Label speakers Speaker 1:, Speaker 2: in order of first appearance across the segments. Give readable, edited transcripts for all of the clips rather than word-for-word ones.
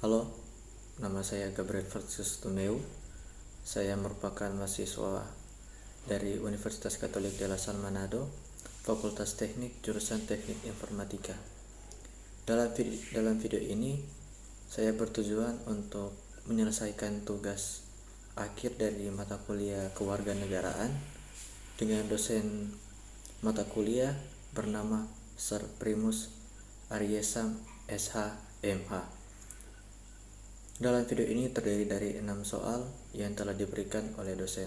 Speaker 1: Halo, nama saya Gabriel Francis Tumeu. Saya merupakan mahasiswa dari Universitas Katolik de la Salle Manado, Fakultas Teknik, jurusan Teknik Informatika. Dalam video ini, saya bertujuan untuk menyelesaikan tugas akhir dari mata kuliah Kewarganegaraan dengan dosen mata kuliah bernama Sir Primus Aryesam SH MH. Dalam video ini terdiri dari 6 soal yang telah diberikan oleh dosen,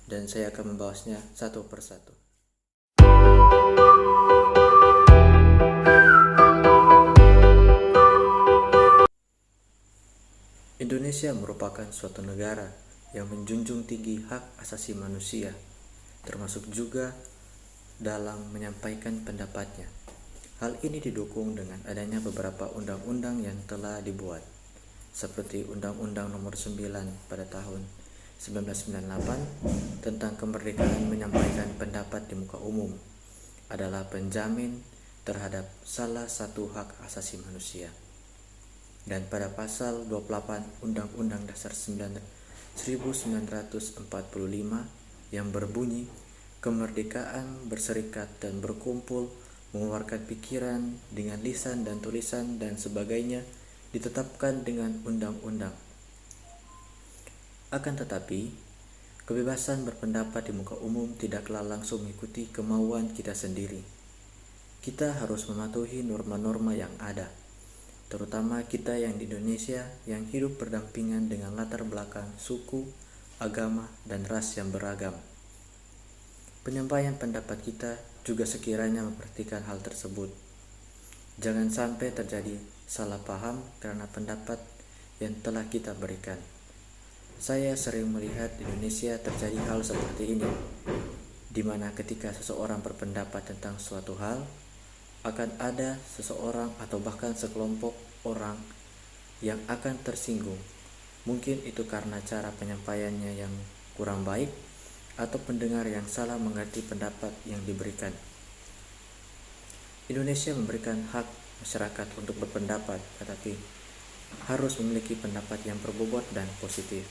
Speaker 1: dan saya akan membahasnya satu persatu. Indonesia merupakan suatu negara yang menjunjung tinggi hak asasi manusia, termasuk juga dalam menyampaikan pendapatnya. Hal ini didukung dengan adanya beberapa undang-undang yang telah dibuat, seperti Undang-Undang Nomor 9 pada tahun 1998 tentang kemerdekaan menyampaikan pendapat di muka umum adalah penjamin terhadap salah satu hak asasi manusia. Dan pada pasal 28 Undang-Undang Dasar 1945 yang berbunyi kemerdekaan berserikat dan berkumpul, mengeluarkan pikiran dengan lisan dan tulisan dan sebagainya ditetapkan dengan undang-undang. Akan tetapi, kebebasan berpendapat di muka umum tidaklah langsung mengikuti kemauan kita sendiri. Kita harus mematuhi norma-norma yang ada, terutama kita yang di Indonesia yang hidup berdampingan dengan latar belakang suku, agama, dan ras yang beragam. Penyampaian pendapat kita juga sekiranya memperhatikan hal tersebut. Jangan sampai terjadi salah paham karena pendapat yang telah kita berikan. Saya sering melihat di Indonesia terjadi hal seperti ini, di mana ketika seseorang berpendapat tentang suatu hal, akan ada seseorang atau bahkan sekelompok orang yang akan tersinggung. Mungkin itu karena cara penyampaiannya yang kurang baik atau pendengar yang salah mengerti pendapat yang diberikan. Indonesia memberikan hak masyarakat untuk berpendapat, tetapi harus memiliki pendapat yang berbobot dan positif.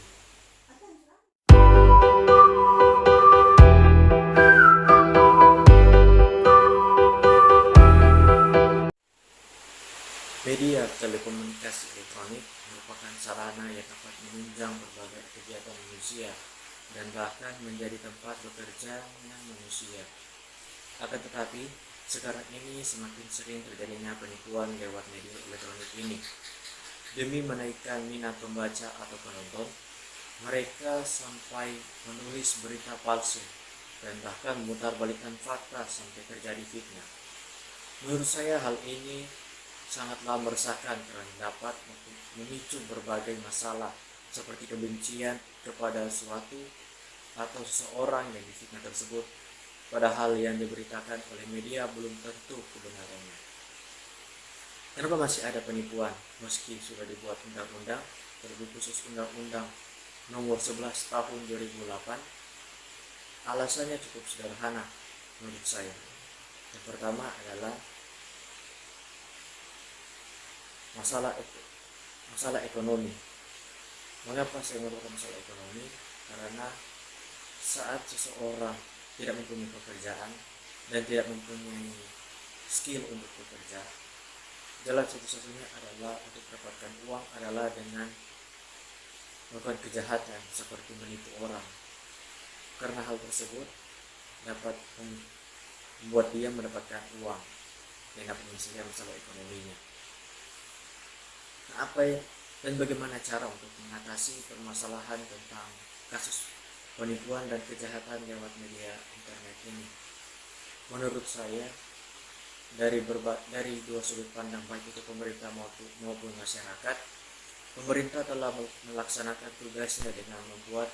Speaker 1: Media telekomunikasi elektronik merupakan sarana yang dapat menunjang berbagai kegiatan manusia dan bahkan menjadi tempat bekerjanya manusia. Akan tetapi, sekarang ini semakin sering terjadinya penipuan lewat media elektronik ini. Demi menaikkan minat pembaca atau penonton, mereka sampai menulis berita palsu dan bahkan memutarbalikkan fakta sampai terjadi fitnah. Menurut saya hal ini sangatlah meresahkan karena dapat memicu berbagai masalah seperti kebencian kepada suatu atau seseorang yang difitnah tersebut, padahal yang diberitakan oleh media belum tentu kebenarannya. Kenapa masih ada penipuan meski sudah dibuat undang-undang, terlebih khusus Undang-Undang Nomor 11 Tahun 2008? Alasannya cukup sederhana menurut saya. Yang pertama adalah masalah ekonomi. Mengapa saya mengatakan masalah ekonomi? Karena saat seseorang tidak mempunyai pekerjaan dan tidak mempunyai skill untuk bekerja, jalan satu-satunya adalah untuk mendapatkan uang adalah dengan melakukan kejahatan seperti menipu orang. Karena hal tersebut dapat membuat dia mendapatkan uang yang dapat menyelesaikan masalah ekonominya. Nah, dan bagaimana cara untuk mengatasi permasalahan tentang kasus penipuan dan kejahatan lewat media internet ini? Menurut saya, dari dua sudut pandang baik itu pemerintah maupun masyarakat, pemerintah telah melaksanakan tugasnya dengan membuat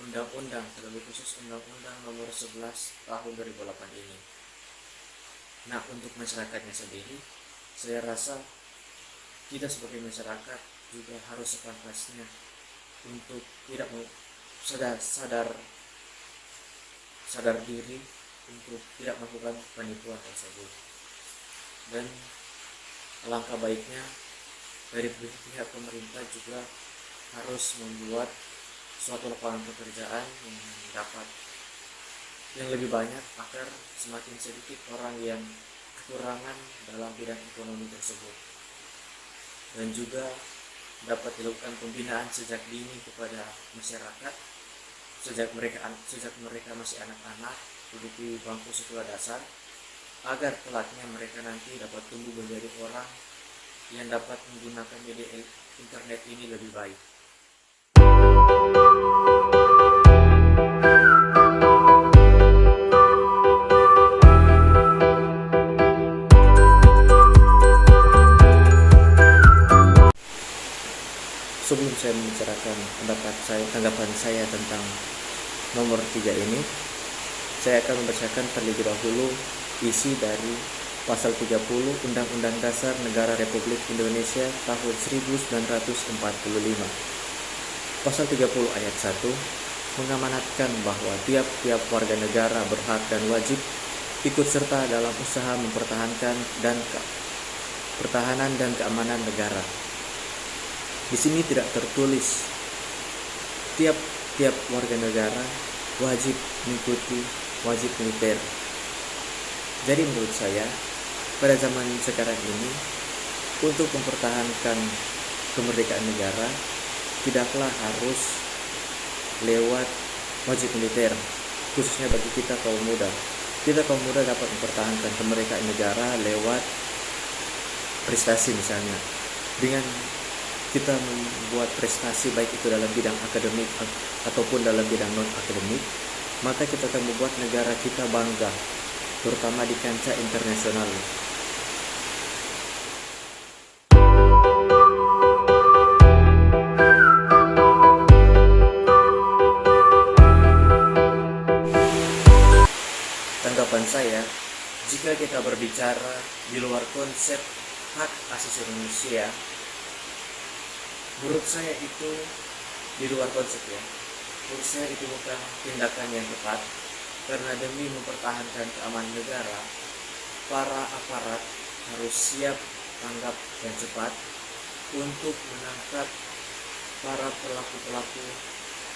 Speaker 1: undang-undang, terlebih khusus Undang-Undang Nomor 11 Tahun 2008 ini. Nah, untuk masyarakatnya sendiri, saya rasa kita sebagai masyarakat juga harus sepantasnya untuk tidak sadar diri untuk tidak melakukan penipuan tersebut. Dan alangkah baiknya dari pihak pemerintah juga harus membuat suatu lapangan pekerjaan yang lebih banyak agar semakin sedikit orang yang kekurangan dalam bidang ekonomi tersebut, dan juga dapat dilakukan pembinaan sejak dini kepada masyarakat sejak mereka masih anak-anak duduk di bangku sekolah dasar, agar kelaknya mereka nanti dapat tumbuh menjadi orang yang dapat menggunakan media internet ini lebih baik. Sebelum saya membicarakan tanggapan saya tentang nomor 3 ini, saya akan membacakan terlebih dahulu isi dari pasal 30 Undang-Undang Dasar Negara Republik Indonesia tahun 1945. Pasal 30 ayat 1 mengamanatkan bahwa tiap-tiap warga negara berhak dan wajib ikut serta dalam usaha mempertahankan pertahanan dan keamanan negara. Di sini tidak tertulis tiap warga negara wajib mengikuti wajib militer. Jadi menurut saya pada zaman sekarang ini, untuk mempertahankan kemerdekaan negara tidaklah harus lewat wajib militer, khususnya bagi kita kaum muda. Kita kaum muda dapat mempertahankan kemerdekaan negara lewat prestasi, misalnya dengan kita membuat prestasi baik itu dalam bidang akademik ataupun dalam bidang non-akademik, maka kita akan membuat negara kita bangga, terutama di kancah internasional. Tanggapan saya, jika kita berbicara di luar konsep hak asasi manusia, menurut saya itu di luar konsep ya. Menurut saya itu bukan tindakan yang tepat, karena demi mempertahankan keamanan negara, para aparat harus siap tanggap dan cepat untuk menangkap para pelaku-pelaku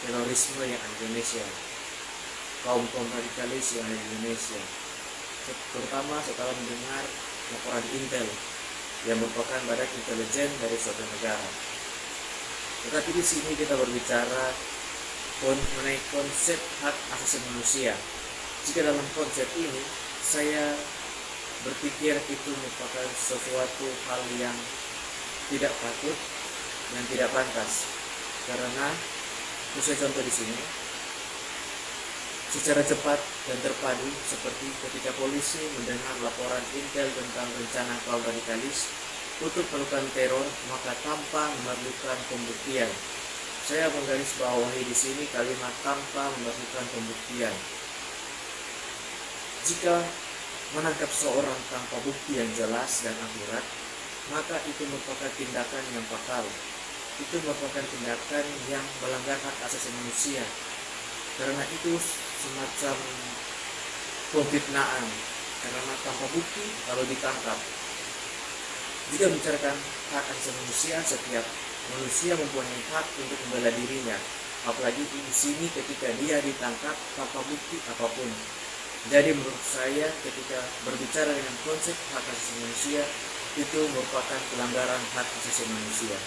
Speaker 1: terorisme yang ada di Indonesia, kaum radikalis yang ada di Indonesia, terutama setelah mendengar laporan Intel yang merupakan badan intelijen dari suatu negara. Tetapi di sini kita berbicara mengenai konsep hak asasi manusia. Jika dalam konsep ini saya berpikir itu merupakan sesuatu hal yang tidak patut dan tidak pantas, karena saya contoh di sini secara cepat dan terpadu, seperti ketika polisi mendengar laporan Intel tentang rencana kaum radikalis untuk melakukan teror, maka tanpa memerlukan pembuktian. Saya menggarisbawahi di sini kalimat tanpa memerlukan pembuktian. Jika menangkap seorang tanpa bukti yang jelas dan akurat, maka itu merupakan tindakan yang fatal. Itu merupakan tindakan yang melanggar hak asasi manusia, karena itu semacam pemfitnaan, karena tanpa bukti lalu ditangkap. Jika membicarakan hak asasi manusia, setiap manusia mempunyai hak untuk membela dirinya, apalagi di sini ketika dia ditangkap tanpa bukti apapun. Jadi menurut saya ketika berbicara dengan konsep hak asasi manusia, itu merupakan pelanggaran hak asasi manusia.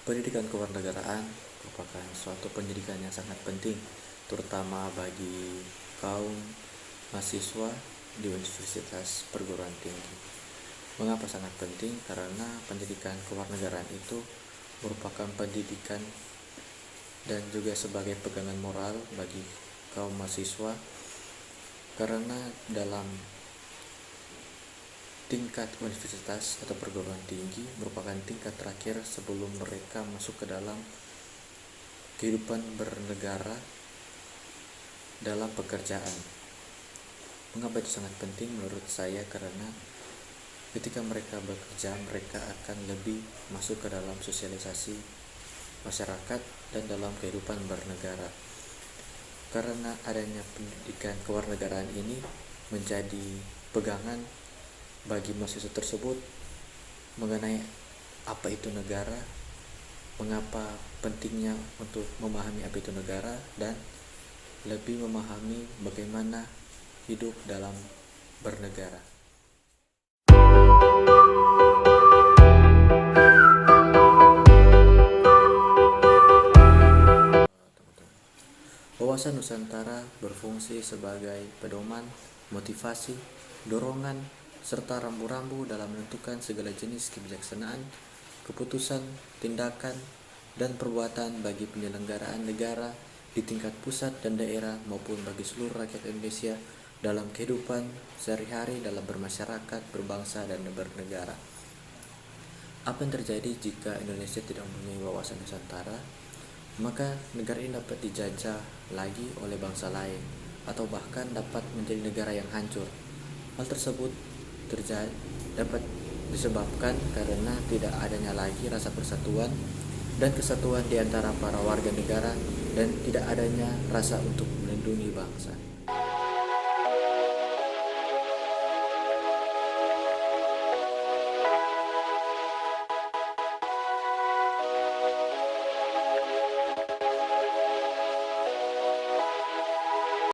Speaker 1: Pendidikan kewarganegaraan merupakan suatu pendidikan yang sangat penting, terutama bagi kaum mahasiswa di universitas perguruan tinggi. Mengapa sangat penting? Karena pendidikan kewarganegaraan itu merupakan pendidikan dan juga sebagai pegangan moral bagi kaum mahasiswa, karena dalam tingkat universitas atau perguruan tinggi merupakan tingkat terakhir sebelum mereka masuk ke dalam kehidupan bernegara dalam pekerjaan. Mengapa itu sangat penting menurut saya? Karena ketika mereka bekerja, mereka akan lebih masuk ke dalam sosialisasi masyarakat dan dalam kehidupan bernegara. Karena adanya pendidikan kewarganegaraan ini menjadi pegangan bagi mahasiswa tersebut mengenai apa itu negara, mengapa pentingnya untuk memahami apa itu negara, dan lebih memahami bagaimana hidup dalam bernegara. Wawasan Nusantara berfungsi sebagai pedoman, motivasi, dorongan, serta rambu-rambu dalam menentukan segala jenis kebijaksanaan, keputusan, tindakan, dan perbuatan bagi penyelenggaraan negara di tingkat pusat dan daerah maupun bagi seluruh rakyat Indonesia dalam kehidupan sehari-hari dalam bermasyarakat, berbangsa, dan bernegara. Apa yang terjadi jika Indonesia tidak mempunyai wawasan Nusantara? Maka negara ini dapat dijajah lagi oleh bangsa lain, atau bahkan dapat menjadi negara yang hancur. Hal tersebut dapat disebabkan karena tidak adanya lagi rasa persatuan dan kesatuan di antara para warga negara, dan tidak adanya rasa untuk melindungi bangsa.